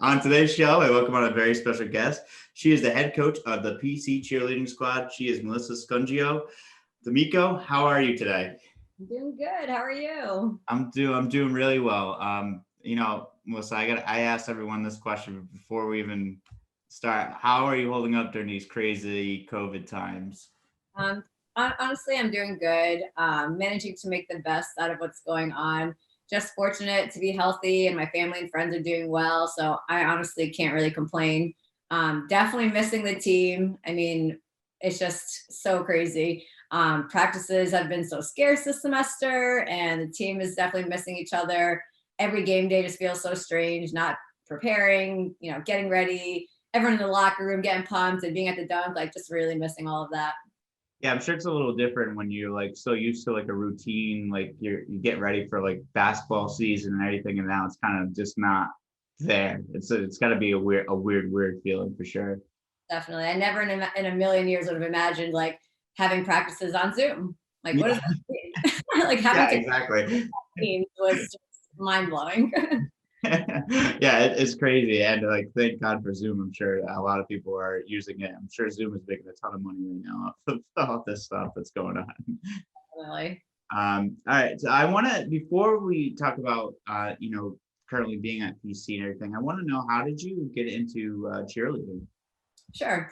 On today's show, I welcome on a very special guest. She is the head coach of the PC cheerleading squad. She is Melissa Scungio DiMicco. How are you today? I'm doing good. How are you? I'm doing really well. Melissa, I asked everyone this question before we even start. How are you holding up during these crazy COVID times? Um, Honestly, I'm doing good. Managing to make the best out of what's going on. Just fortunate to be healthy, and my family and friends are doing well. So I honestly can't really complain. Definitely missing the team. I mean, it's just so crazy. Practices have been so scarce this semester, and the team is definitely missing each other. Every game day just feels so strange. Not preparing, getting ready. Everyone in the locker room getting pumped and being at the dunk, like just really missing all of that. Yeah, I'm sure it's a little different when you're like so used to like a routine, like you get ready for like basketball season and everything, and now it's kind of just not there. It's got to be a weird feeling for sure. Definitely. I never in a million years would have imagined like having practices on Zoom. Like, what Yeah, does that mean? Like having yeah, to exactly. teams was just mind blowing. Yeah, it's crazy, and like thank God for Zoom. I'm sure a lot of people are using it. I'm sure Zoom is making a ton of money right now off of all this stuff that's going on. Really. All right, so I want to before we talk about currently being at PC and everything, I want to know, how did you get into cheerleading? Sure.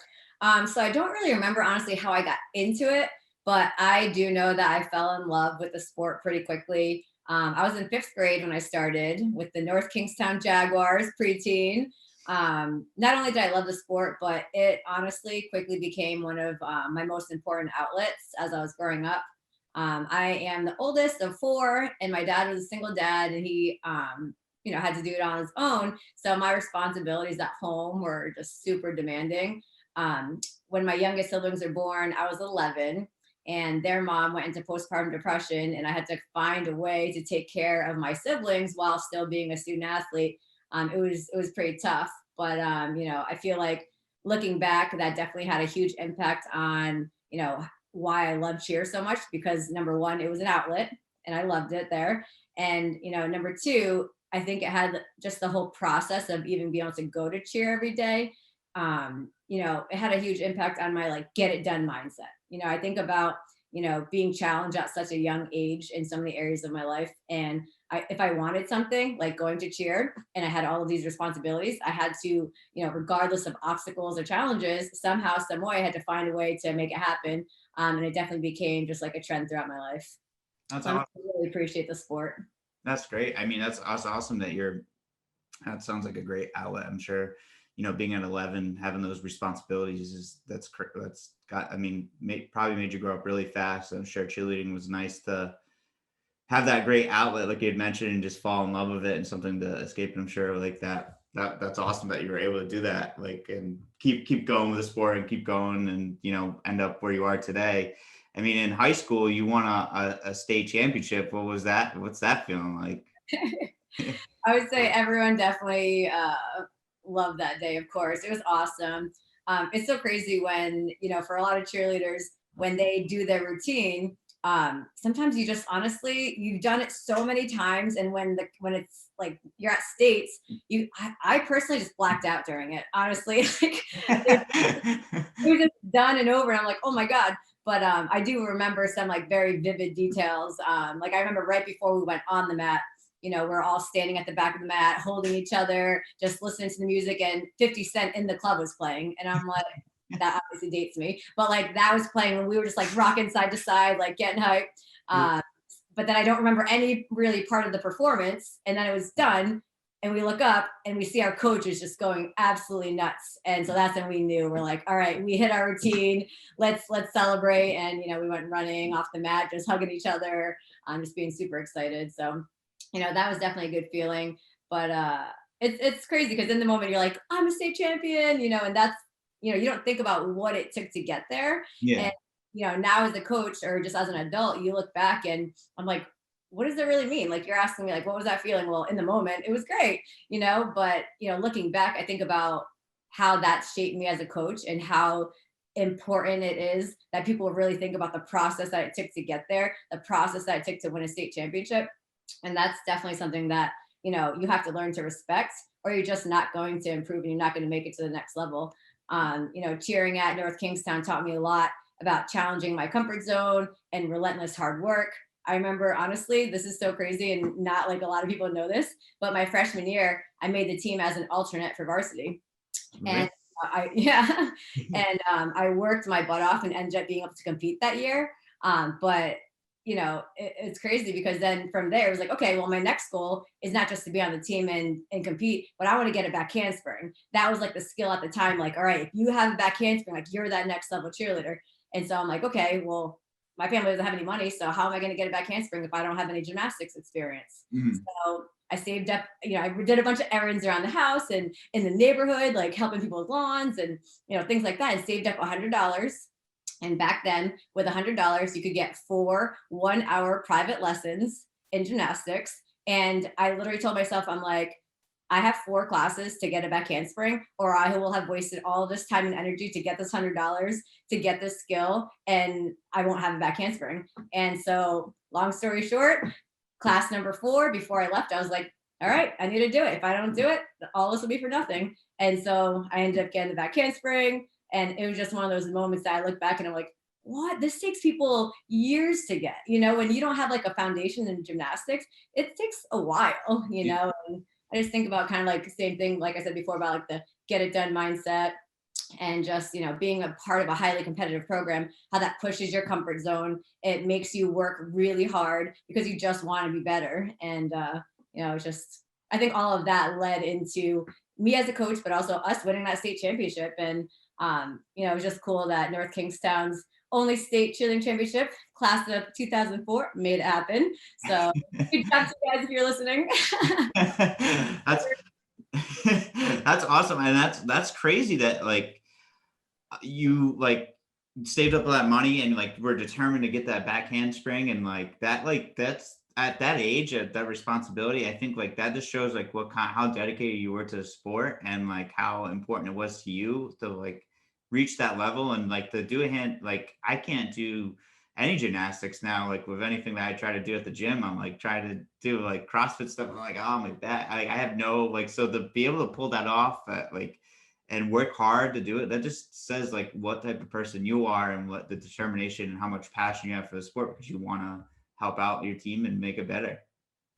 So I don't really remember honestly how I got into it, but I do know that I fell in love with the sport pretty quickly. I was in fifth grade when I started with the North Kingstown Jaguars preteen. Not only did I love the sport, but it honestly quickly became one of my most important outlets as I was growing up. I am the oldest of four, and my dad was a single dad, and he, had to do it on his own. So my responsibilities at home were just super demanding. When my youngest siblings were born, I was 11, and their mom went into postpartum depression, and I had to find a way to take care of my siblings while still being a student athlete. It was pretty tough, but I feel like looking back, that definitely had a huge impact on why I love cheer so much, because number one, it was an outlet and I loved it there. And, number two, I think it had just the whole process of even being able to go to cheer every day. It had a huge impact on my like get it done mindset. I think about, being challenged at such a young age in so many areas of my life. And if I wanted something like going to cheer and I had all of these responsibilities, I had to, regardless of obstacles or challenges, somehow, some way, I had to find a way to make it happen. And it definitely became just like a trend throughout my life. That's So I awesome. really appreciate the sport. That's great. I mean, that's awesome that you're. That sounds like a great outlet. I'm sure, being at 11, having those responsibilities that's got. I mean, probably made you grow up really fast. I'm sure cheerleading was nice to have that great outlet, like you had mentioned, and just fall in love with it and something to escape. And I'm sure like that's awesome that you were able to do that, like, and keep going with the sport and keep going and end up where you are today. I mean, in high school, you won a state championship. What was that? What's that feeling like? I would say everyone definitely loved that day, of course. It was awesome. It's so crazy when, for a lot of cheerleaders, when they do their routine, sometimes you just honestly, you've done it so many times. And when it's like you're at states, I personally just blacked out during it, honestly. Like it was just done and over. And I'm like, oh my God. But I do remember some like very vivid details. Like I remember right before we went on the mat, we're all standing at the back of the mat, holding each other, just listening to the music, and 50 Cent In the Club was playing. And I'm like, that obviously dates me, but like that was playing when we were just like rocking side to side, like getting hyped. But then I don't remember any really part of the performance. And then it was done. And we look up and we see our coach is just going absolutely nuts. And so that's when we knew, we're like, all right, we hit our routine. Let's celebrate. And, we went running off the mat, just hugging each other, just being super excited. So that was definitely a good feeling. But it's crazy because in the moment you're like, I'm a state champion, and that's, you don't think about what it took to get there. Yeah. And, now as a coach or just as an adult, you look back and I'm like, what does it really mean? Like you're asking me like, what was that feeling? Well, in the moment, it was great, but, looking back, I think about how that shaped me as a coach and how important it is that people really think about the process that it took to get there, the process that it took to win a state championship. And that's definitely something that, you have to learn to respect. or you're just not going to improve and you're not going to make it to the next level. Cheering at North Kingstown taught me a lot about challenging my comfort zone and relentless hard work. I remember, honestly, this is so crazy and not like a lot of people know this, but my freshman year, I made the team as an alternate for varsity. And yeah, and I worked my butt off and ended up being able to compete that year. But it's crazy because then from there it was like, okay, well, my next goal is not just to be on the team and compete, but I want to get a back handspring. That was like the skill at the time. Like, all right, if you have a back handspring, like you're that next level cheerleader. And so I'm like, okay, well, my family doesn't have any money, so how am I going to get a back handspring if I don't have any gymnastics experience? So I saved up, I did a bunch of errands around the house and in the neighborhood, like helping people with lawns and things like that, and saved up $100. And back then, with $100, you could get 4 1-hour private lessons in gymnastics. And I literally told myself, I'm like, I have 4 classes to get a back handspring, or I will have wasted all this time and energy to get this $100 to get this skill, and I won't have a back handspring. And so, long story short, class number 4, before I left, I was like, all right, I need to do it. If I don't do it, all this will be for nothing. And so I ended up getting the back handspring. And it was just one of those moments that I look back and I'm like, what? This takes people years to get, when you don't have like a foundation in gymnastics, it takes a while, and I just think about kind of like the same thing, like I said before, about like the get it done mindset and just, being a part of a highly competitive program, how that pushes your comfort zone. It makes you work really hard because you just want to be better. And, just, I think all of that led into me as a coach, but also us winning that state championship. And, it was just cool that North Kingstown's only state cheerleading championship, class of 2004, made it happen. So good job to you guys if you're listening. that's that's awesome, and that's crazy that like you like saved up all that money and like were determined to get that back handspring, and like that's at that age, at that responsibility. I think like that just shows like how dedicated you were to the sport and like how important it was to you to like reach that level and like to do a hand. Like I can't do any gymnastics now. Like with anything that I try to do at the gym, I'm like trying to do like CrossFit stuff. I'm like, oh my back. I have no like, so to be able to pull that off like and work hard to do it, that just says like what type of person you are and what the determination and how much passion you have for the sport, because you want to help out your team and make it better.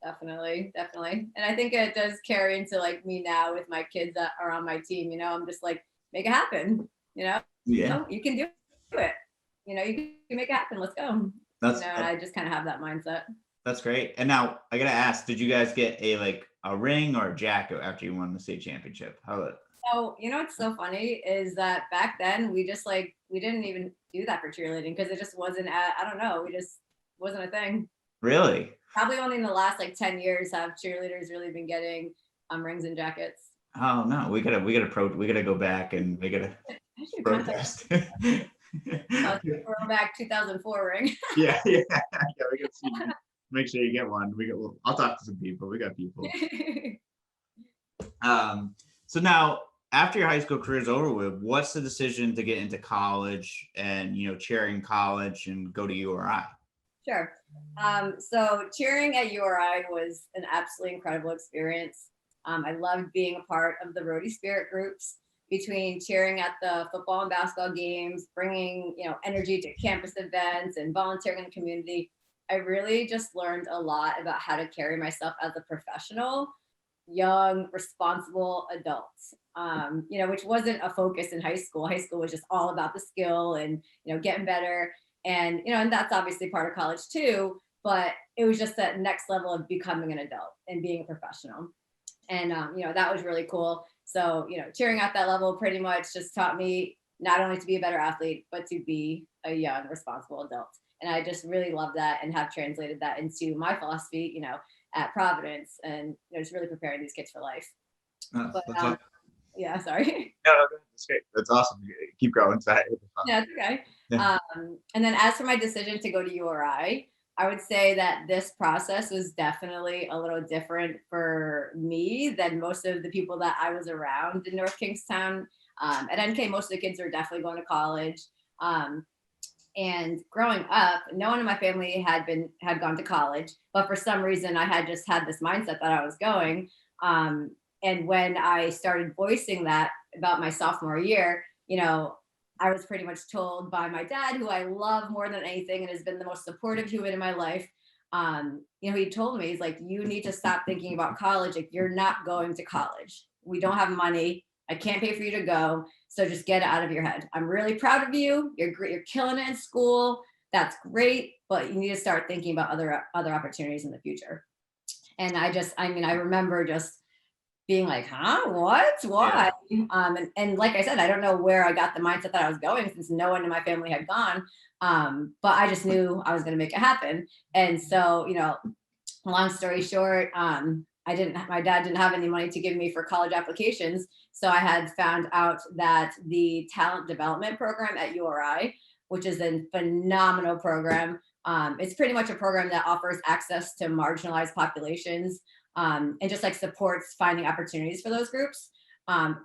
Definitely. And I think it does carry into like me now with my kids that are on my team. I'm just like, make it happen. Yeah, you can do it. You can make it happen. Let's go. And I just kind of have that mindset. That's great. And now I gotta ask, did you guys get a ring or a jacket after you won the state championship? So, what's so funny is that back then we just we didn't even do that for cheerleading because it just wasn't I don't know, we just wasn't a thing. Really? Probably only in the last 10 years have cheerleaders really been getting rings and jackets. Oh no, we gotta go back and we gotta protest. Throwback 2004 ring. yeah, we gotta see. Make sure you get one. I'll talk to some people. We got people. So now, after your high school career is over with, what's the decision to get into college and cheering college and go to URI? Sure. So cheering at URI was an absolutely incredible experience. I loved being a part of the Roadie Spirit groups, between cheering at the football and basketball games, bringing energy to campus events and volunteering in the community. I really just learned a lot about how to carry myself as a professional, young, responsible adult, which wasn't a focus in high school. High school was just all about the skill and, getting better. And, and that's obviously part of college too, but it was just that next level of becoming an adult and being a professional. And, that was really cool. So, cheering at that level pretty much just taught me not only to be a better athlete, but to be a young, responsible adult. And I just really love that and have translated that into my philosophy, at Providence, and just really preparing these kids for life. Awesome. Yeah, sorry. No, that's great. That's awesome. Keep going. Sorry. Yeah, it's okay. Yeah. And then as for my decision to go to URI, I would say that this process was definitely a little different for me than most of the people that I was around in North Kingstown. At NK, most of the kids are definitely going to college. And growing up, no one in my family had gone to college, but for some reason I had just had this mindset that I was going. And when I started voicing that about my sophomore year, I was pretty much told by my dad, who I love more than anything and has been the most supportive human in my life. He told me, he's like, you need to stop thinking about college. Like, you're not going to college. We don't have money. I can't pay for you to go. So just get it out of your head. I'm really proud of you. You're great. You're killing it in school. That's great. But you need to start thinking about other opportunities in the future. And I remember just being like, huh, what, why? Yeah. And like I said, I don't know where I got the mindset that I was going, since no one in my family had gone. But I just knew I was going to make it happen. And so, long story short, my dad didn't have any money to give me for college applications. So I had found out that the talent development program at URI, which is a phenomenal program, it's pretty much a program that offers access to marginalized populations, and just like supports finding opportunities for those groups.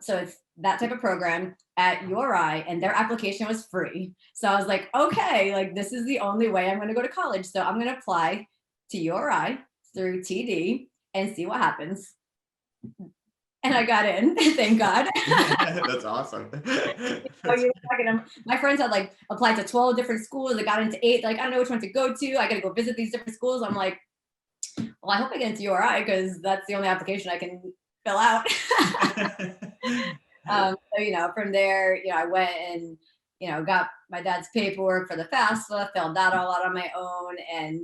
So it's that type of program at URI, and their application was free. So I was like, okay, like this is the only way I'm going to go to college. So I'm going to apply to URI through TD and see what happens. And I got in, thank God. That's awesome. My friends had like applied to 12 different schools. I got into 8. Like, I don't know which one to go to. I got to go visit these different schools. I'm like, well, I hope I get into URI because that's the only application I can fill out. So, from there, I went and, got my dad's paperwork for the FAFSA, filled that all out on my own. And,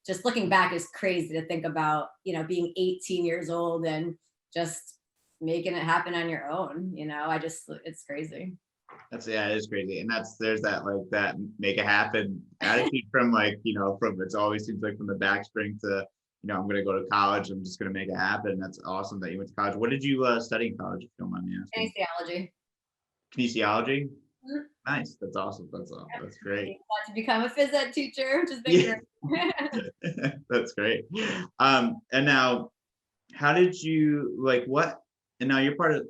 just looking back is crazy to think about, being 18 years old and just making it happen on your own. It's crazy. It is crazy. And there's that make it happen attitude from it always seems like from the backspring to, I'm going to go to college. I'm just going to make it happen. That's awesome that you went to college. What did you study in college, if you don't mind me asking? Kinesiology. Kinesiology? Mm-hmm. Nice. That's awesome. That's great. To become a phys ed teacher, which is bigger. That's great. And now, how did you and now you're part of,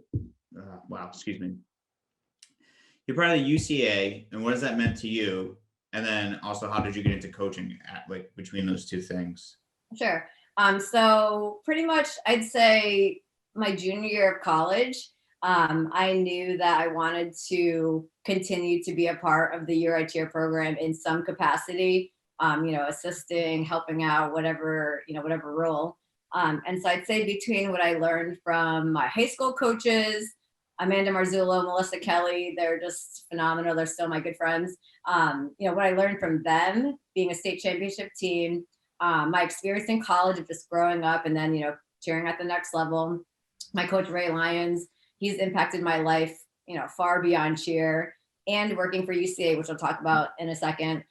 excuse me. You're part of the UCA, and what has that meant to you? And then also, how did you get into coaching between those two things? Sure. So pretty much I'd say my junior year of college, I knew that I wanted to continue to be a part of the URI Cheer program in some capacity, assisting, helping out, whatever role. And so I'd say between what I learned from my high school coaches, Amanda Marzullo, Melissa Kelly, they're just phenomenal. They're still my good friends. What I learned from them, being a state championship team, my experience in college of just growing up and then, cheering at the next level. My coach, Ray Lyons, he's impacted my life, far beyond cheer, and working for UCA, which I'll talk about in a second.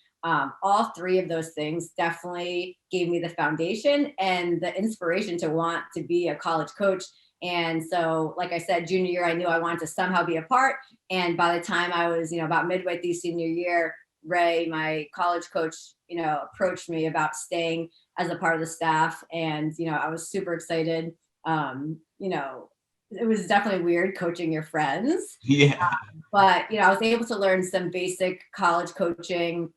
All three of those things definitely gave me the foundation and the inspiration to want to be a college coach. And so, like I said, junior year, I knew I wanted to somehow be a part. And by the time I was, about midway through senior year, Ray, my college coach, approached me about staying as a part of the staff. And, I was super excited. It was definitely weird coaching your friends. Yeah. But, I was able to learn some basic college coaching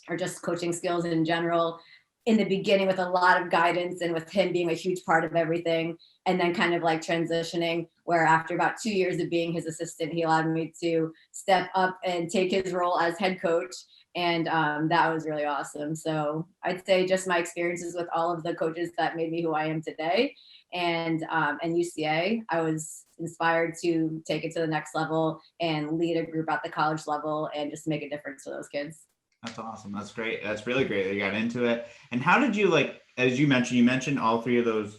or just coaching skills in general in the beginning with a lot of guidance and with him being a huge part of everything. And then kind of like transitioning where after about 2 years of being his assistant, he allowed me to step up and take his role as head coach. And that was really awesome. So I'd say just my experiences with all of the coaches that made me who I am today. And UCA, I was inspired to take it to the next level and lead a group at the college level and just make a difference for those kids. That's awesome. That's great. That's really great that you got into it. And how did you, as you mentioned all three of those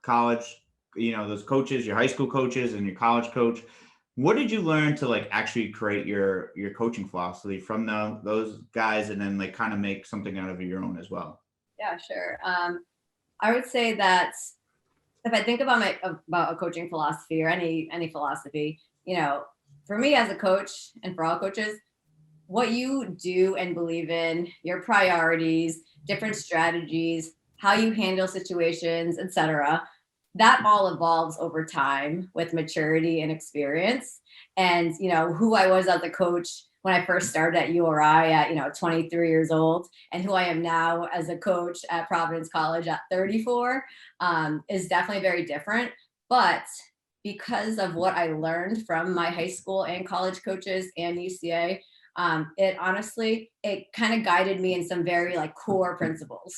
college, those coaches, your high school coaches and your college coach. What did you learn to actually create your coaching philosophy from those guys, and then kind of make something out of your own as well? Yeah, sure. I would say that if I think about a coaching philosophy or any philosophy, for me as a coach and for all coaches, what you do and believe in, your priorities, different strategies, how you handle situations, etc., that all evolves over time with maturity and experience. And, who I was as a coach when I first started at URI at 23 years old, and who I am now as a coach at Providence College at 34 is definitely very different. But because of what I learned from my high school and college coaches and UCA, it kind of guided me in some very like core principles.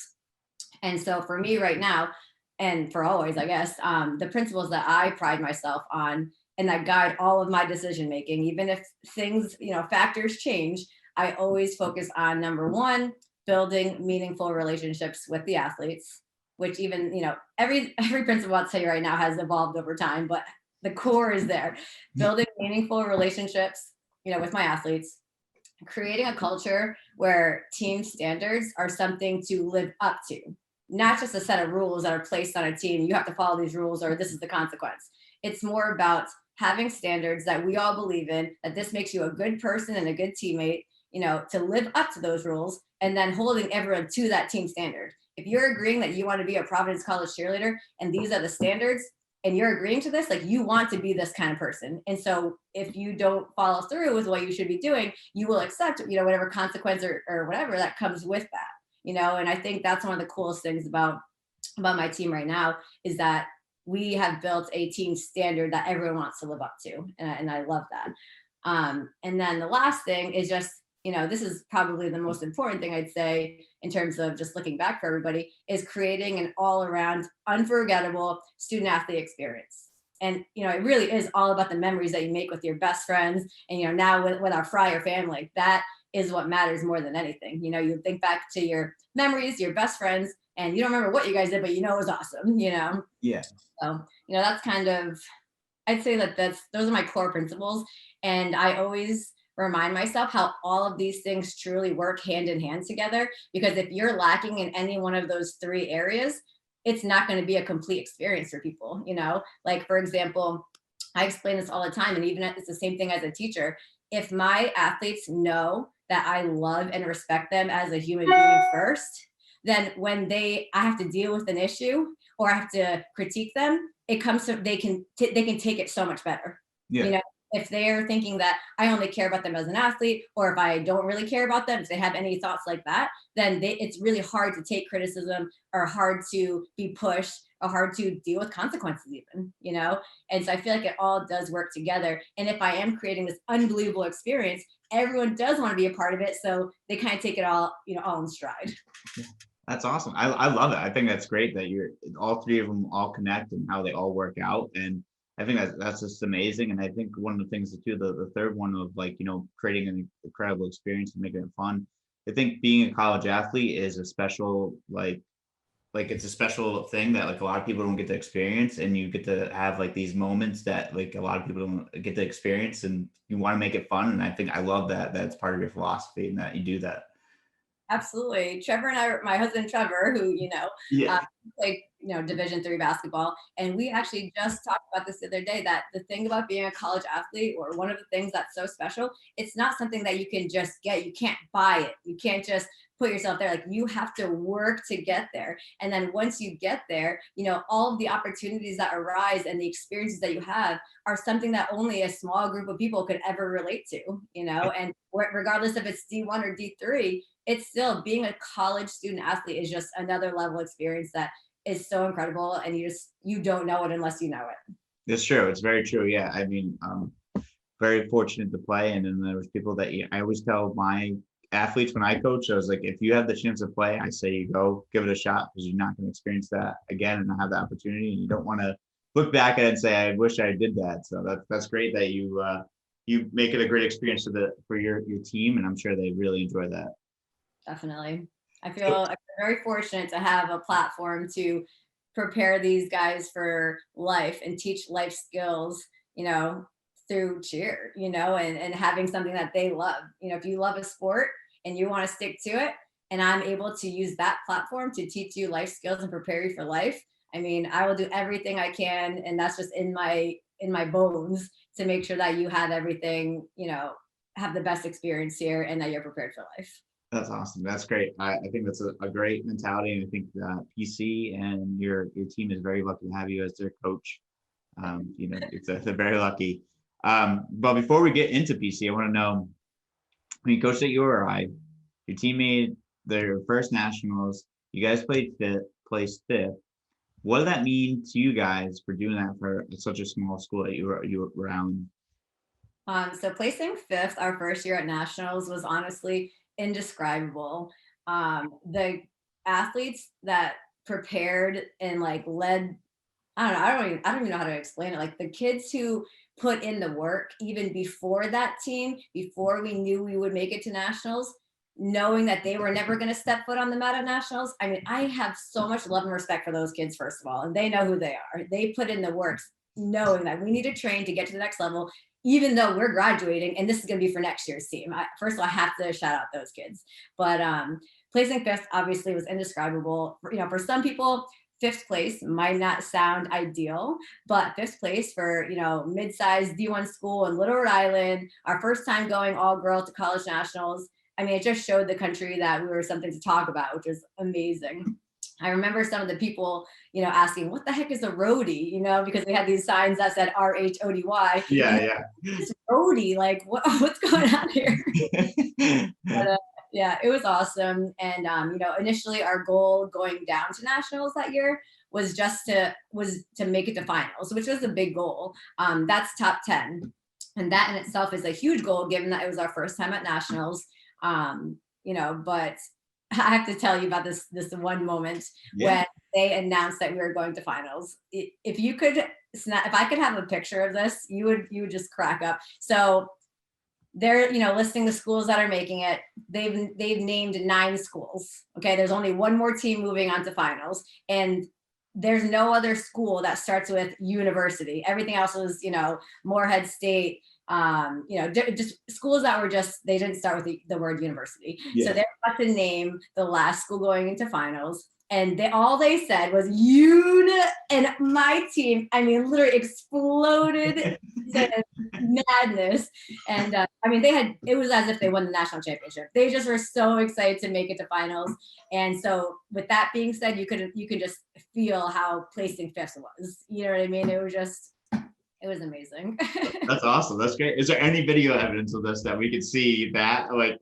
And so for me right now, and for always, I guess, the principles that I pride myself on and that guide all of my decision making, even if things, factors change, I always focus on number one, building meaningful relationships with the athletes, which even, every principle I'll tell you right now has evolved over time, but the core is there. Building meaningful relationships, with my athletes, creating a culture where team standards are something to live up to, not just a set of rules that are placed on a team. You have to follow these rules or this is the consequence. It's more about having standards that we all believe in, that this makes you a good person and a good teammate, to live up to those rules, and then holding everyone to that team standard. If you're agreeing that you want to be a Providence College cheerleader and these are the standards, and you're agreeing to this, like you want to be this kind of person. And so if you don't follow through with what you should be doing, you will accept, whatever consequence or whatever that comes with that, and I think that's one of the coolest things about my team right now is that we have built a team standard that everyone wants to live up to. And I love that. And then the last thing is just, this is probably the most important thing I'd say in terms of just looking back for everybody, is creating an all around unforgettable student athlete experience. And, it really is all about the memories that you make with your best friends. And, now with our Fryer family, that is what matters more than anything. You think back to your memories, your best friends, and you don't remember what you guys did, but it was awesome, Yeah. So, that's kind of, I'd say those are my core principles. And I always remind myself how all of these things truly work hand in hand together, because if you're lacking in any one of those three areas, it's not going to be a complete experience for people, like, for example, I explain this all the time. And even it's the same thing as a teacher. If my athletes know that I love and respect them as a human being first, then when I have to deal with an issue or I have to critique them, it comes to, they can take it so much better. Yeah. If they're thinking that I only care about them as an athlete, or if I don't really care about them, if they have any thoughts like that, then it's really hard to take criticism or hard to be pushed or hard to deal with consequences even, And so I feel like it all does work together. And if I am creating this unbelievable experience, everyone does want to be a part of it. So they kind of take it all, all in stride. That's awesome. I love it. I think that's great that you're all three of them all connect and how they all work out. And I think that's just amazing. And I think one of the things too, the third one of like, creating an incredible experience and making it fun. I think being a college athlete is a special, like it's a special thing that like a lot of people don't get to experience, and you get to have like these moments that like a lot of people don't get to experience, and you want to make it fun. And I think I love that that's part of your philosophy and that you do that. Absolutely. Trevor and I, my husband Trevor, who, Yeah. played, Division III basketball. And we actually just talked about this the other day, that the thing about being a college athlete, or one of the things that's so special, it's not something that you can just get. You can't buy it. You can't just put yourself there. Like, you have to work to get there. And then once you get there, all of the opportunities that arise and the experiences that you have are something that only a small group of people could ever relate to, and regardless if it's D1 or D3, it's still, being a college student athlete is just another level experience that is so incredible. And you don't know it unless you know it. It's true. It's very true. Yeah. I mean, very fortunate to play. And then there was people that I always tell my athletes when I coach, I was like, if you have the chance to play, I say you go give it a shot, because you're not going to experience that again and have the opportunity. And you don't want to look back at it and say, I wish I did that. So that's great that you make it a great experience for your team. And I'm sure they really enjoy that. Definitely. I feel very fortunate to have a platform to prepare these guys for life and teach life skills, through cheer, and having something that they love. If you love a sport and you want to stick to it, and I'm able to use that platform to teach you life skills and prepare you for life, I mean, I will do everything I can. And that's just in my bones, to make sure that you have everything, have the best experience here and that you're prepared for life. That's awesome. That's great. I think that's a great mentality. And I think PC and your team is very lucky to have you as their coach. They're very lucky. But before we get into PC, I want to know, when you coached at URI, your team made their first nationals. You guys placed fifth. What did that mean to you guys for doing that for such a small school that you were around? So placing fifth our first year at nationals was honestly indescribable. The athletes that prepared and like led, I don't know, I don't even know how to explain it. Like the kids who put in the work even before that team, before we knew we would make it to nationals, knowing that they were never going to step foot on the mat at nationals. I mean, I have so much love and respect for those kids, first of all, and they know who they are. They put in the works, knowing that we need to train to get to the next level, even though we're graduating and this is going to be for next year's team. First of all, I have to shout out those kids. But placing fifth obviously was indescribable. For some people, fifth place might not sound ideal, but fifth place for mid-sized D1 school in Little Rhode Island, our first time going all girl to college nationals. I mean, it just showed the country that we were something to talk about, which was amazing. I remember some of the people, asking, what the heck is a roadie? Because we had these signs that said RHODY. Yeah, It's roadie, like what's going on here? But, yeah, it was awesome. And, initially our goal going down to nationals that year was to make it to finals, which was a big goal. That's top 10. And that in itself is a huge goal, given that it was our first time at nationals. But I have to tell you about this one moment when they announced that we were going to finals. If I could have a picture of this, you would just crack up. So they're listing the schools that are making it. They've named 9 schools. Okay, there's only one more team moving on to finals, and there's no other school that starts with university. Everything else was Morehead State, just schools that were they didn't start with the word university. So they're about to name the last school going into finals. And all they said was and my team, I mean, literally exploded to madness. And it was as if they won the national championship. They just were so excited to make it to finals. And so with that being said, you could just feel how placing fifth was. You know what I mean? It was amazing. That's awesome. That's great. Is there any video evidence of this that we could see that I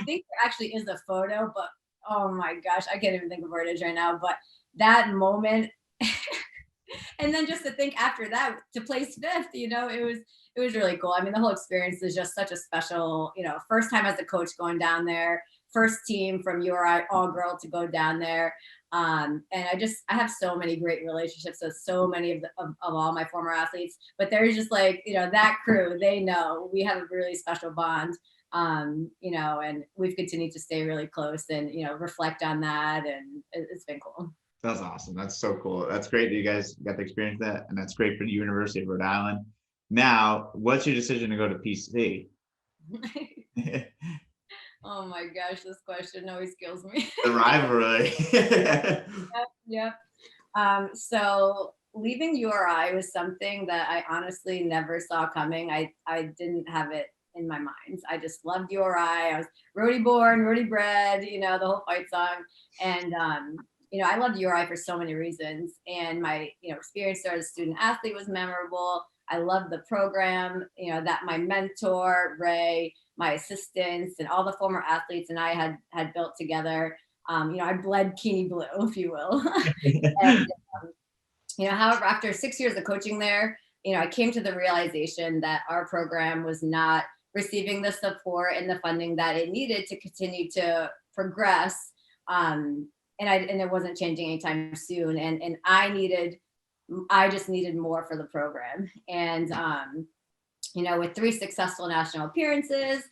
think there actually is a photo, but oh my gosh, I can't even think of where it is right now. But that moment, and then just to think after that to place fifth, it was really cool. I mean, the whole experience is just such a special, first time as a coach going down there, first team from URI all girl to go down there. And I have so many great relationships with so many of all my former athletes, but there's just that crew, they know we have a really special bond. And we've continued to stay really close and, reflect on that. And it's been cool. That's awesome. That's so cool. That's great that you guys got to experience that. And that's great for the University of Rhode Island. Now, what's your decision to go to PC? Oh my gosh, this question always kills me. The rivalry. Yep. So leaving URI was something that I honestly never saw coming. I didn't have it in my mind. I just loved URI. I was roadie born, roadie bred, the whole fight song. And, I loved URI for so many reasons. And my, experience there as a student athlete was memorable. I loved the program, that my mentor, Ray, my assistants, and all the former athletes and I had built together. I bled Keeney blue, if you will. And, however, after 6 years of coaching there, I came to the realization that our program was not receiving the support and the funding that it needed to continue to progress. And it wasn't changing anytime soon. And I just needed more for the program. And, with 3 successful national appearances,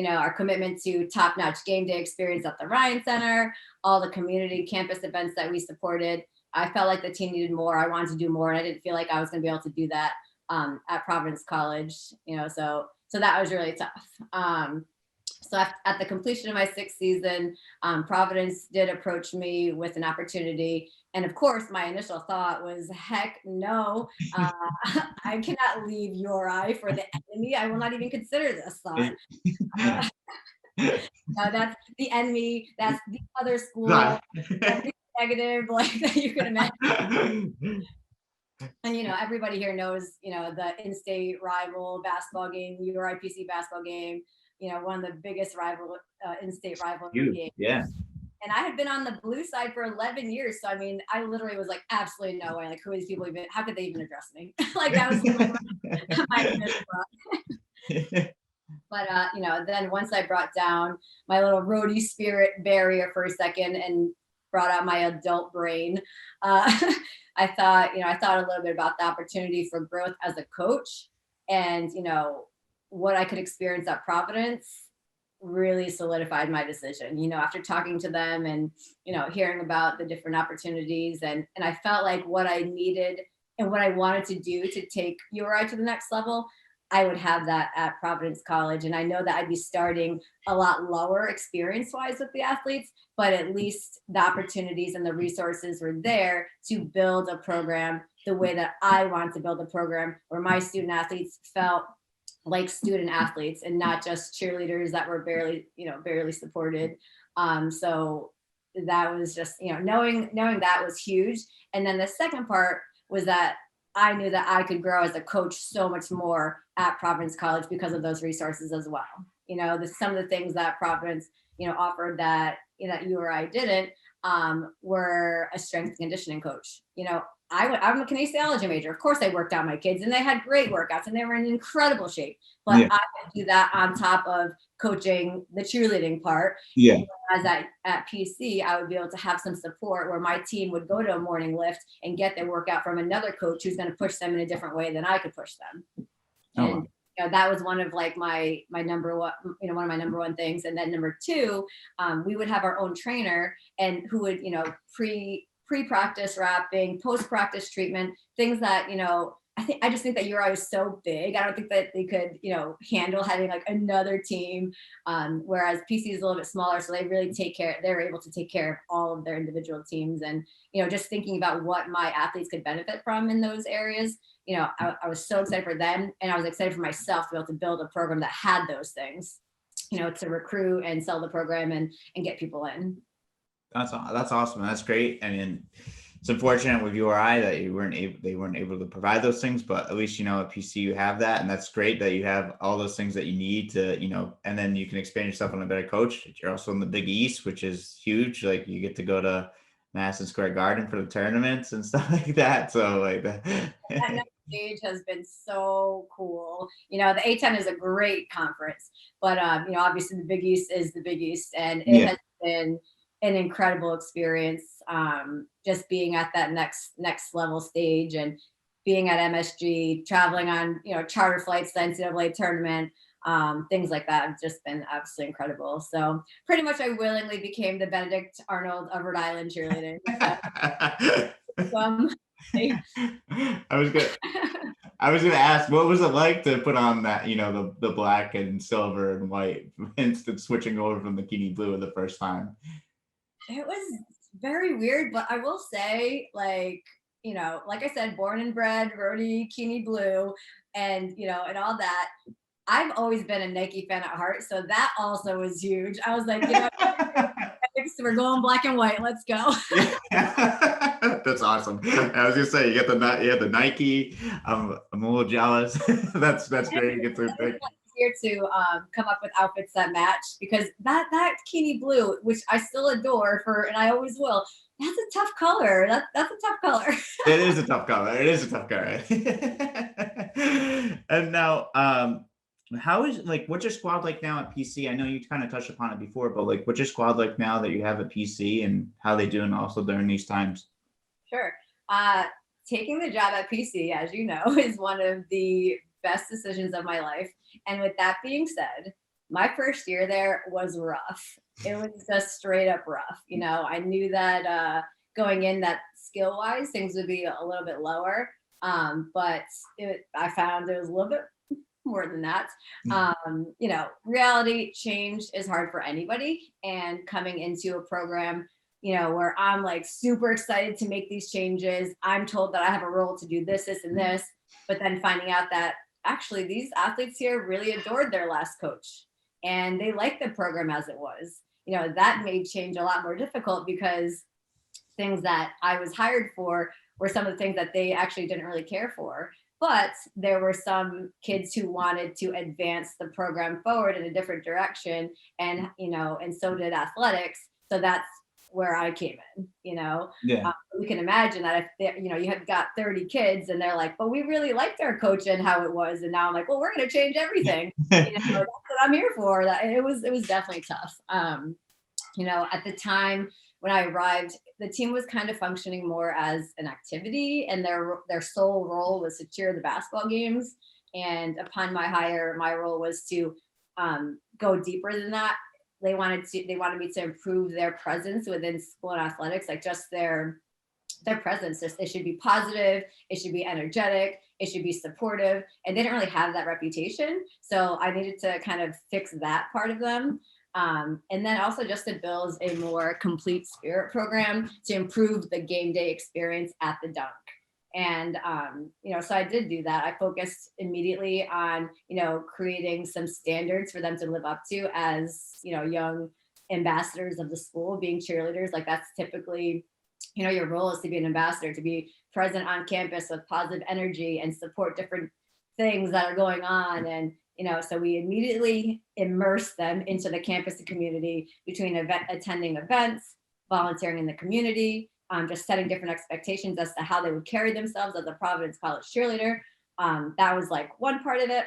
our commitment to top-notch game day experience at the Ryan Center, all the community campus events that we supported, I felt like the team needed more. I wanted to do more, and I didn't feel like I was going to be able to do that at Providence College, so that was really tough. So at the completion of my 6th season, Providence did approach me with an opportunity. And of course, my initial thought was, heck no, I cannot leave URI for the enemy. I will not even consider this thought. No, that's the enemy. That's the other school. Every negative, that you can imagine. And, everybody here knows, the in-state rival basketball game, URI PC basketball game. one of the biggest in-state rivalry Huge. games. Yeah. And I had been on the blue side for 11 years. So, I mean, I literally was like, absolutely no way. Like, who are these people even, how could they even address me? Like, that was my initial thought. But, then once I brought down my little roadie spirit barrier for a second and brought out my adult brain, I thought a little bit about the opportunity for growth as a coach, and, what I could experience at Providence really solidified my decision, after talking to them and, hearing about the different opportunities. And I felt like what I needed and what I wanted to do to take URI to the next level, I would have that at Providence College. And I know that I'd be starting a lot lower experience wise with the athletes, but at least the opportunities and the resources were there to build a program the way that I want to build a program, where my student athletes felt like student athletes and not just cheerleaders that were barely supported. So that was just, knowing that was huge. And then the second part was that I knew that I could grow as a coach so much more at Providence College because of those resources as well. Some of the things that Providence, offered that, URI didn't, were a strength and conditioning coach. I'm a kinesiology major. Of course, I worked out my kids and they had great workouts and they were in incredible shape. But Yeah. I would do that on top of coaching the cheerleading part. Yeah. As at PC, I would be able to have some support where my team would go to a morning lift and get their workout from another coach who's going to push them in a different way than I could push them. And that was one of like my number one, one of my number one things. And then number two, we would have our own trainer and who would, pre-practice wrapping, post-practice treatment, things that, I just think that URI was so big. I don't think that they could, handle having like another team. Whereas PC is a little bit smaller. So they're able to take care of all of their individual teams. And, just thinking about what my athletes could benefit from in those areas, I was so excited for them. And I was excited for myself to be able to build a program that had those things, to recruit and sell the program and get people in. That's awesome. That's great. I mean, it's unfortunate with URI that they weren't able to provide those things, but at least, at PC you have that. And that's great that you have all those things that you need to, and then you can expand yourself on a better coach. You're also in the Big East, which is huge. Like you get to go to Madison Square Garden for the tournaments and stuff like that. So like that. That stage has been so cool. The A10 is a great conference, but obviously the Big East is the Big East, and it has been an incredible experience, just being at that next level stage and being at MSG, traveling on charter flights to the NCAA tournament, things like that have just been absolutely incredible. So pretty much I willingly became the Benedict Arnold of Rhode Island cheerleading. I was gonna ask, what was it like to put on that, the black and silver and white instead switching over from the bikini blue the first time? It was very weird, but I will say, like I said, born and bred, roadie, Kini blue, and and all that. I've always been a Nike fan at heart, so that also was huge. I was like, we're going black and white. Let's go. That's awesome. I was gonna say you have the Nike. I'm a little jealous. That's great. You get to here to come up with outfits that match, because that Kini blue, which I still adore and I always will, that's a tough color. That's a tough color. It is a tough color. And now, what's your squad like now at PC? I know you kind of touched upon it before, but like, what's your squad like now that you have at PC, and how they doing also during these times? Sure. Taking the job at PC, as you know, is one of the best decisions of my life. And with that being said, my first year there was rough. It was just straight up rough. I knew that going in, that skill wise things would be a little bit lower. But I found it was a little bit more than that. Reality change is hard for anybody. And coming into a program, where I'm like super excited to make these changes. I'm told that I have a role to do this, and this, but then finding out that actually these athletes here really adored their last coach and they liked the program as it was. That made change a lot more difficult, because things that I was hired for were some of the things that they actually didn't really care for. But there were some kids who wanted to advance the program forward in a different direction, and and so did athletics. So that's where I came in. Yeah. You can imagine that if you had got 30 kids and they're like, but we really liked our coach and how it was, and now I'm like, well, we're going to change everything. That's what I'm here for. That it was definitely tough. At the time when I arrived, the team was kind of functioning more as an activity, and their sole role was to cheer the basketball games. And upon my hire, my role was to go deeper than that. They wanted me to improve their presence within school and athletics, like just their presence. It should be positive, it should be energetic, it should be supportive, and they didn't really have that reputation. So I needed to kind of fix that part of them. And then also just to build a more complete spirit program to improve the game day experience at the dunk. And so I did do that. I focused immediately on creating some standards for them to live up to as young ambassadors of the school, being cheerleaders. Like that's typically your role is to be an ambassador, to be present on campus with positive energy and support different things that are going on. And so we immediately immerse them into the campus and community between attending events, volunteering in the community, just setting different expectations as to how they would carry themselves as a Providence College cheerleader. That was like one part of it.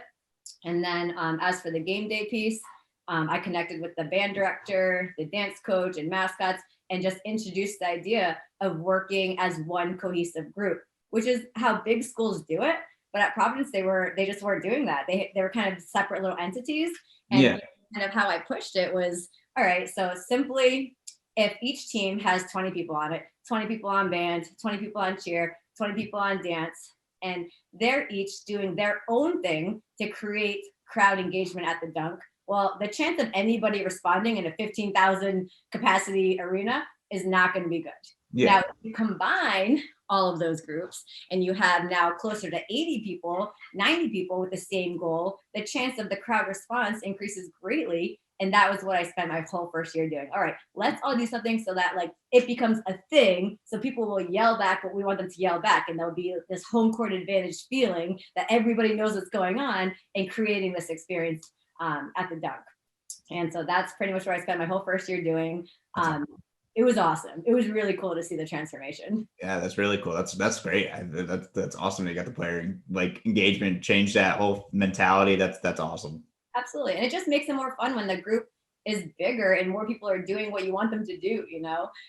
And then as for the game day piece, I connected with the band director, the dance coach, and mascots, and just introduced the idea of working as one cohesive group, which is how big schools do it. But at Providence, they just weren't doing that. They were kind of separate little entities. And kind of how I pushed it was, all right, so simply if each team has 20 people on it, 20 people on band, 20 people on cheer, 20 people on dance, and they're each doing their own thing to create crowd engagement at the dunk, well, the chance of anybody responding in a 15,000 capacity arena is not going to be good. Yeah. Now, if you combine all of those groups and you have now closer to 80 people, 90 people with the same goal, the chance of the crowd response increases greatly. And that was what I spent my whole first year doing. All right, let's all do something so that like it becomes a thing. So people will yell back what we want them to yell back. And there'll be this home court advantage feeling that everybody knows what's going on and creating this experience at the dunk. And so that's pretty much what I spent my whole first year doing. It was awesome. It was really cool to see the transformation. Yeah, that's really cool. That's great. That's awesome. You got the player like engagement, change that whole mentality. That's awesome. Absolutely. And it just makes it more fun when the group is bigger and more people are doing what you want them to do,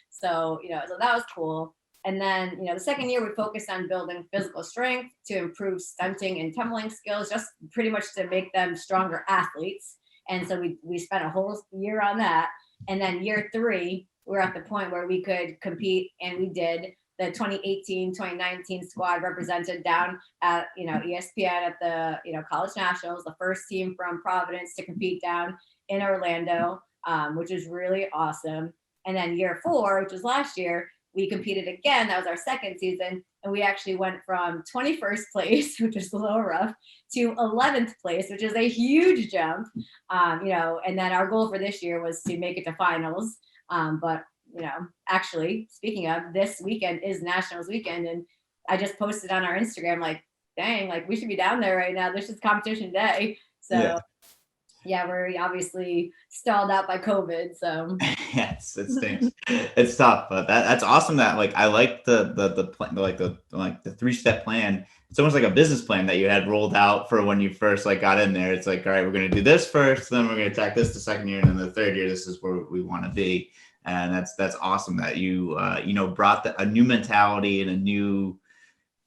So, so that was cool. And then, the second year we focused on building physical strength to improve stunting and tumbling skills, just pretty much to make them stronger athletes. And so we spent a whole year on that. And then year 3, we were at the point where we could compete, and we did. The 2018, 2019 squad represented down at, ESPN at the, college nationals, the first team from Providence to compete down in Orlando, which is really awesome. And then year 4, which was last year, we competed again. That was our second season. And we actually went from 21st place, which was a little rough, to 11th place, which is a huge jump. And then our goal for this year was to make it to finals. But actually, speaking of, this weekend is Nationals weekend, and I just posted on our Instagram, like, dang, like we should be down there right now. This is competition day. So yeah, we're obviously stalled out by COVID. So yes, it stinks. It's tough, but that's awesome. That like I like the plan, like the 3-step plan. It's almost like a business plan that you had rolled out for when you first like got in there. It's like, all right, we're gonna do this first, then we're gonna attack this the second year, and then the third year, this is where we want to be. And that's awesome that you brought a new mentality and a new,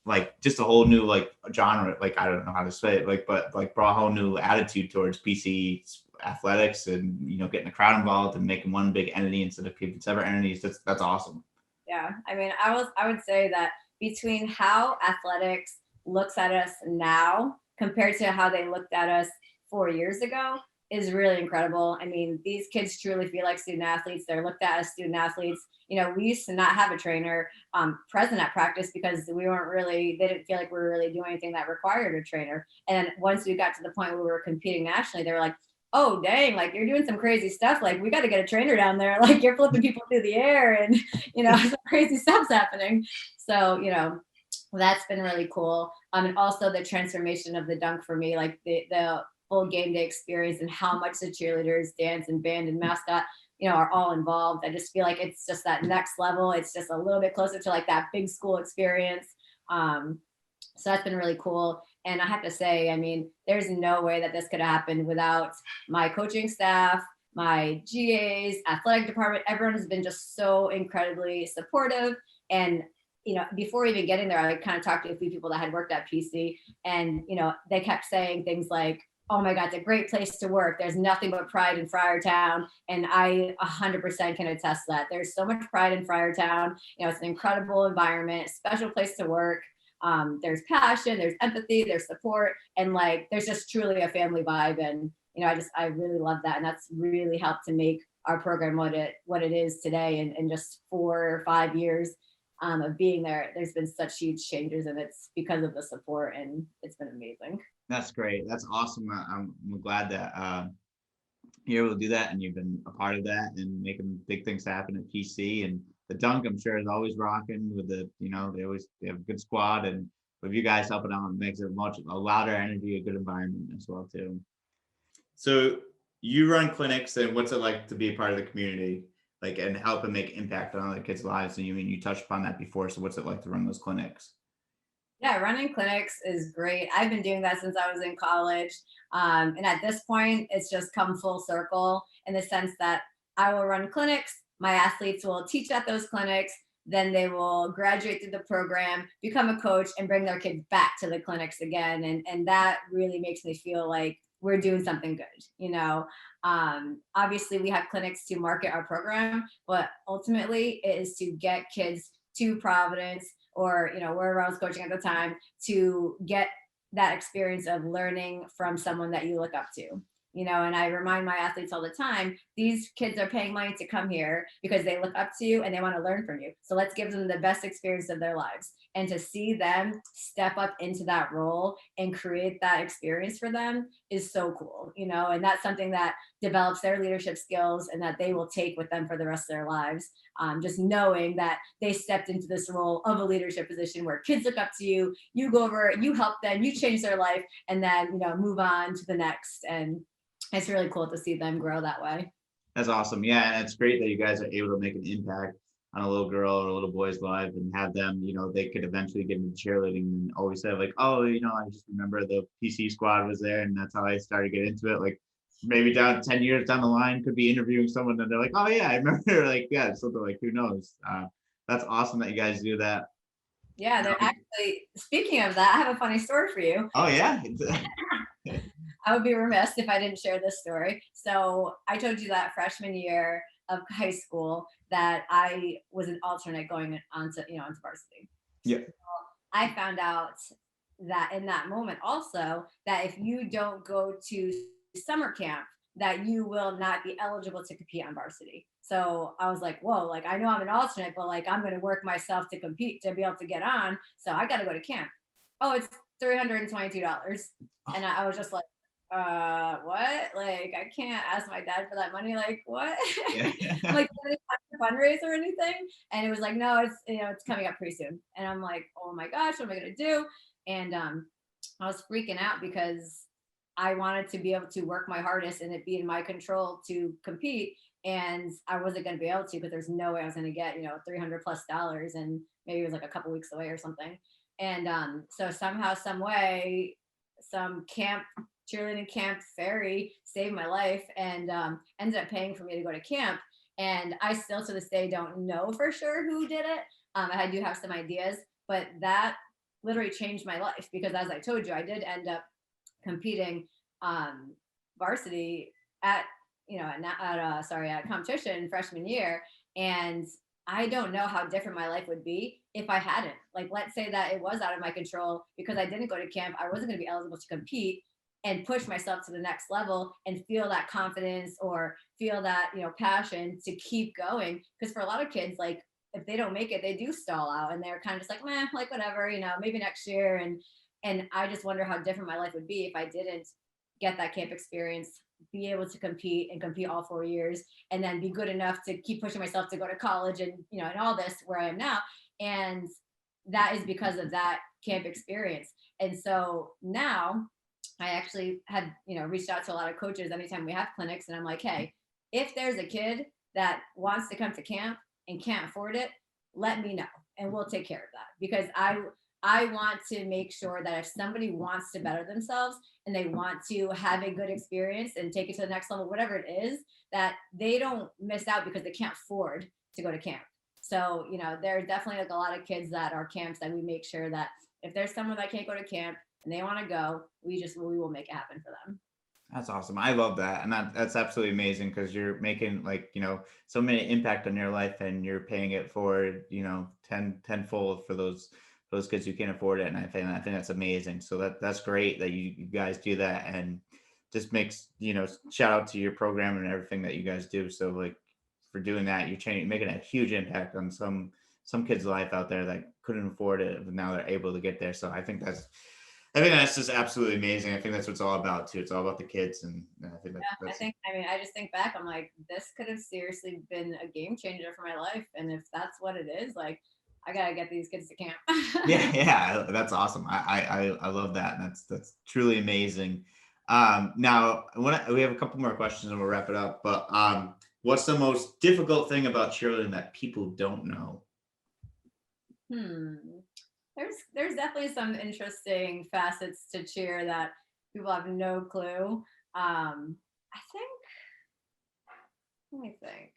like just a whole new like genre, like I don't know how to say it, like, but like brought a whole new attitude towards PC athletics, and getting the crowd involved and making one big entity instead of keeping separate entities. That's awesome. Yeah, I mean, I would say that between how athletics looks at us now compared to how they looked at us 4 years ago is really incredible. I mean, these kids truly feel like student athletes. They're looked at as student athletes. We used to not have a trainer present at practice because they didn't feel like we were really doing anything that required a trainer. And once we got to the point where we were competing nationally, they were like, oh, dang, like you're doing some crazy stuff. Like we got to get a trainer down there. Like you're flipping people through the air and, some crazy stuff's happening. So, that's been really cool. And also the transformation of the dunk for me, like the full game day experience and how much the cheerleaders, dance, and band and mascot, are all involved. I just feel like it's just that next level. It's just a little bit closer to like that big school experience. Um, so that's been really cool. And I have to say, I mean, there's no way that this could have happened without my coaching staff, my GAs, athletic department. Everyone has been just so incredibly supportive. And before even getting there, I kind of talked to a few people that had worked at PC, and they kept saying things like, "Oh my God, it's a great place to work. There's nothing but pride in Friartown," and I 100% can attest that. There's so much pride in Friartown. It's an incredible environment, special place to work. There's passion, there's empathy, there's support, and like there's just truly a family vibe. And I really love that, and that's really helped to make our program what it is today. And just 4 or 5 years of being there, there's been such huge changes, and it's because of the support, and it's been amazing. That's great. That's awesome. I'm glad that you're able to do that, and you've been a part of that and making big things happen at PC. And the dunk, I'm sure, is always rocking with they have a good squad, and with you guys helping out, it makes it a louder energy, a good environment as well too. So you run clinics, and what's it like to be a part of the community, like, and help and make impact on other kids' lives? And you touched upon that before. So what's it like to run those clinics? Yeah, running clinics is great. I've been doing that since I was in college. And at this point, it's just come full circle in the sense that I will run clinics, my athletes will teach at those clinics, then they will graduate through the program, become a coach, and bring their kids back to the clinics again. And that really makes me feel like we're doing something good. Obviously, we have clinics to market our program, but ultimately, it is to get kids to Providence or wherever I was coaching at the time, to get that experience of learning from someone that you look up to. And I remind my athletes all the time, these kids are paying money to come here because they look up to you and they want to learn from you. So let's give them the best experience of their lives. And to see them step up into that role and create that experience for them is so cool. And that's something that develops their leadership skills and that they will take with them for the rest of their lives. Just knowing that they stepped into this role of a leadership position where kids look up to you, you go over, you help them, you change their life, and then move on to the next. And it's really cool to see them grow that way. That's awesome. Yeah, and it's great that you guys are able to make an impact on a little girl or a little boy's life and have them, they could eventually get into cheerleading and always say like, oh, I just remember the PC squad was there and that's how I started getting into it. Like maybe down 10 years down the line, could be interviewing someone and they're like, oh yeah, I remember. Like, yeah, something like, who knows? That's awesome that you guys do that. Yeah, they're actually, speaking of that, I have a funny story for you. Oh yeah. I would be remiss if I didn't share this story. So I told you that freshman year of high school that I was an alternate going onto varsity. Yeah. So I found out that in that moment also that if you don't go to summer camp, that you will not be eligible to compete on varsity. So I was like, whoa, like I know I'm an alternate, but like I'm going to work myself to compete to be able to get on. So I got to go to camp. Oh, it's $322. And I was just like, what? Like I can't ask my dad for that money. Like what? Yeah. Like fundraise or anything? And it was like, no, it's coming up pretty soon. And I'm like, oh my gosh, what am I gonna do? And I was freaking out because I wanted to be able to work my hardest and it be in my control to compete. And I wasn't going to be able to because there's no way I was going to get, $300+ and maybe it was like a couple weeks away or something. And so somehow, some way, some cheerleading camp fairy saved my life and ended up paying for me to go to camp. And I still to this day don't know for sure who did it. I do have some ideas, but that literally changed my life because as I told you, I did end up competing varsity at competition freshman year, and I don't know how different my life would be if I hadn't. Like, let's say that it was out of my control because I didn't go to camp, I wasn't going to be eligible to compete and push myself to the next level and feel that confidence or feel that passion to keep going. Because for a lot of kids, like if they don't make it, they do stall out and they're kind of just like, meh, like whatever, maybe next year. And I just wonder how different my life would be if I didn't get that camp experience, be able to compete and compete all 4 years, and then be good enough to keep pushing myself to go to college and, and all this where I am now. And that is because of that camp experience. And so now I actually had, reached out to a lot of coaches anytime we have clinics. And I'm like, hey, if there's a kid that wants to come to camp and can't afford it, let me know and we'll take care of that. Because I want to make sure that if somebody wants to better themselves and they want to have a good experience and take it to the next level, whatever it is, that they don't miss out because they can't afford to go to camp. So, there are definitely like a lot of kids that are camps that we make sure that if there's someone that can't go to camp and they want to go, we will make it happen for them. That's awesome. I love that. And that's absolutely amazing because you're making like, so many impact on your life and you're paying it forward, tenfold for those kids who can't afford it. And I think that's amazing. So that's great that you guys do that, and just makes, shout out to your program and everything that you guys do. So like for doing that, you're making a huge impact on some kids' life out there that couldn't afford it, but now they're able to get there. So I think that's just absolutely amazing. I think that's what it's all about too. It's all about the kids, and I think that's I just think back, I'm like, this could have seriously been a game changer for my life. And if that's what it is, like, I gotta get these kids to camp. yeah, that's awesome. I love that. And that's truly amazing. Now we have a couple more questions and we'll wrap it up. But what's the most difficult thing about cheerleading that people don't know? Hmm. There's definitely some interesting facets to cheer that people have no clue. I think, let me think.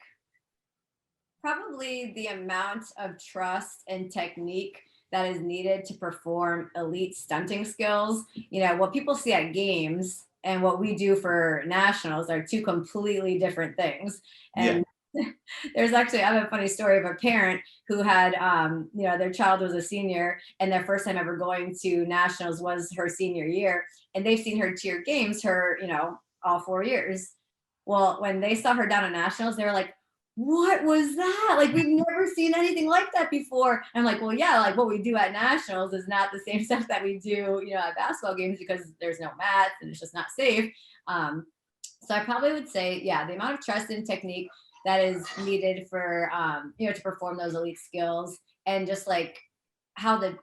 Probably the amount of trust and technique that is needed to perform elite stunting skills. What people see at games and what we do for nationals are two completely different things. Yeah. And I have a funny story of a parent who had, their child was a senior and their first time ever going to nationals was her senior year. And they've seen her cheer games all 4 years. Well, when they saw her down at nationals, they were like, what was that? Like, we've never seen anything like that before. And I'm like, well, yeah, like what we do at nationals is not the same stuff that we do, at basketball games because there's no mats and it's just not safe. So I probably would say, yeah, the amount of trust and technique that is needed for, to perform those elite skills, and just like how the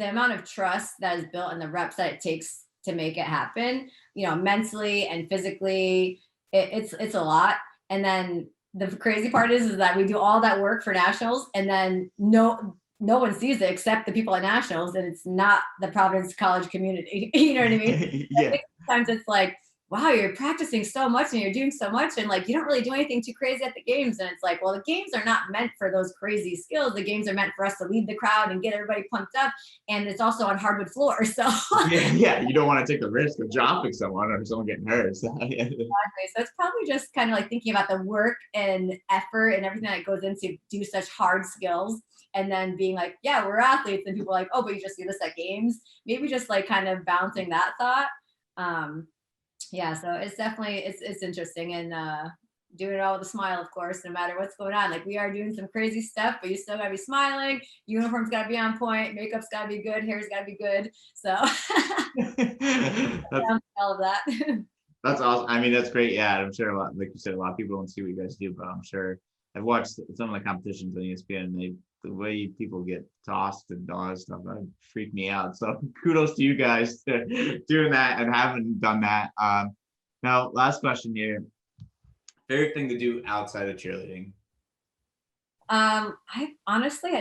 amount of trust that is built and the reps that it takes to make it happen, mentally and physically, it's a lot. And then the crazy part is that we do all that work for nationals, and then no one sees it except the people at nationals, and it's not the Providence college community. You know what I mean? Yeah. Sometimes it's like, wow, you're practicing so much and you're doing so much, and like you don't really do anything too crazy at the games. And it's like, well, the games are not meant for those crazy skills. The games are meant for us to lead the crowd and get everybody pumped up, and it's also on hardwood floor. So Yeah, you don't want to take the risk of dropping someone or someone getting hurt. So, exactly. So it's probably just kind of like thinking about the work and effort and everything that goes into do such hard skills. And then being like, yeah, we're athletes. And people are like, oh, but you just do this at games. Maybe just like kind of balancing that thought. Yeah, so it's definitely, it's interesting. And doing it all with a smile, of course, no matter what's going on. Like, we are doing some crazy stuff, but you still gotta be smiling. Uniform's gotta be on point. Makeup's gotta be good. Hair's gotta be good. So all of that. that's awesome. I mean, that's great. Yeah, I'm sure like you said, a lot of people don't see what you guys do, but I'm sure I've watched some of the competitions on ESPN, and the way people get tossed and all that stuff, that freaked me out. So kudos to you guys for doing that and having done that. Now, last question here. Favorite thing to do outside of cheerleading? I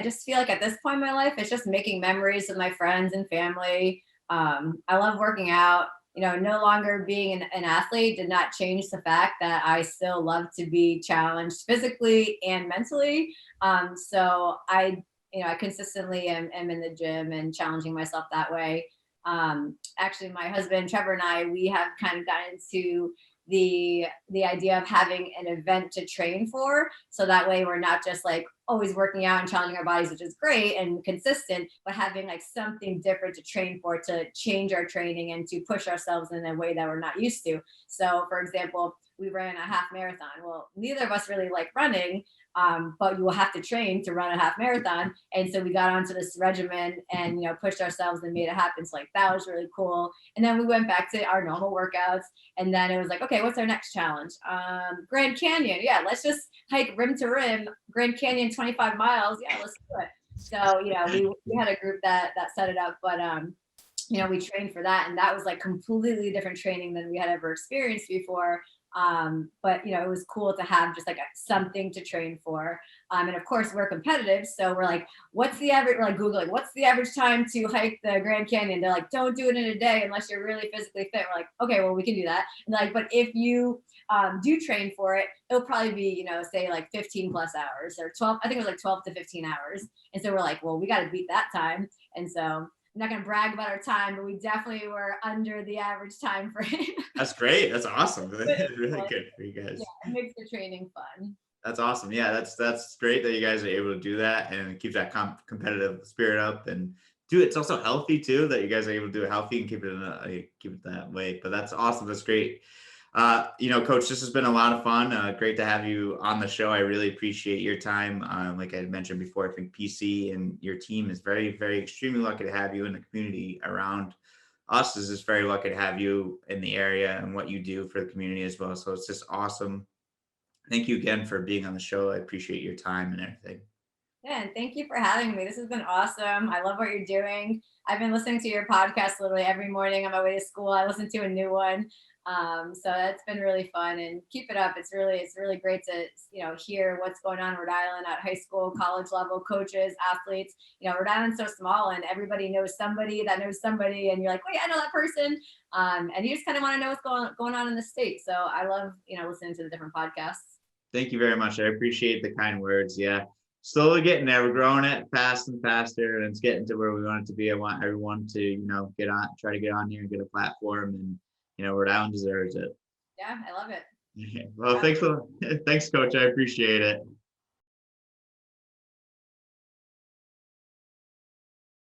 just feel like at this point in my life, it's just making memories with my friends and family. I love working out. No longer being an athlete did not change the fact that I still love to be challenged physically and mentally. So I consistently am in the gym and challenging myself that way. Actually, my husband Trevor and I, we have kind of gotten into the idea of having an event to train for, so that way we're not just like always working out and challenging our bodies, which is great and consistent, but having like something different to train for, to change our training and to push ourselves in a way that we're not used to. So for example, we ran a half marathon. Well, neither of us really like running, but you will have to train to run a half marathon. And so we got onto this regimen and pushed ourselves and made it happen. So like that was really cool. And then we went back to our normal workouts. And then it was like, okay, what's our next challenge? Grand Canyon. Yeah, let's just hike rim to rim, Grand Canyon, 25 miles. Yeah, let's do it. So, we had a group that set it up, but we trained for that, and that was like completely different training than we had ever experienced before. But it was cool to have just like something to train for. And of course we're competitive, so we're like, what's the average? We're like Googling, what's the average time to hike the Grand Canyon? They're like, don't do it in a day unless you're really physically fit. We're like, okay, well we can do that. And like, but if you do train for it, it'll probably be, say like 15 plus hours or 12. I think it was like 12 to 15 hours. And so we're like, well, we got to beat that time. And so I'm not going to brag about our time, but we definitely were under the average time frame. That's great. That's awesome. But it's Really fun. good for you Yeah, guys. it makes the training fun. That's awesome. Yeah, that's great that you guys are able to do that and keep that competitive spirit up. And it's also healthy too that you guys are able to do it healthy and keep it that way. But that's awesome. That's great. Coach, this has been a lot of fun. Great to have you on the show. I really appreciate your time. Like I had mentioned before, I think PC and your team is very, very extremely lucky to have you in the community around us. Is just very lucky to have you in the area and what you do for the community as well. So it's just awesome. Thank you again for being on the show. I appreciate your time and everything. Yeah, and thank you for having me. This has been awesome. I love what you're doing. I've been listening to your podcast literally every morning on my way to school. I listen to a new one. So that's been really fun, and keep it up. It's really great to hear what's going on in Rhode Island at high school, college level, coaches, athletes. Rhode Island's so small, and everybody knows somebody that knows somebody, and you're like, wait, I know that person. And you just kind of want to know what's going on in the state. So I love listening to the different podcasts. Thank you very much. I appreciate the kind words. Yeah. Slowly getting there. We're growing it fast and faster, and it's getting to where we want it to be. I want everyone to, try to get on here and get a platform, and, Rhode Island deserves it. Yeah, I love it. Well, thanks, Coach. I appreciate it.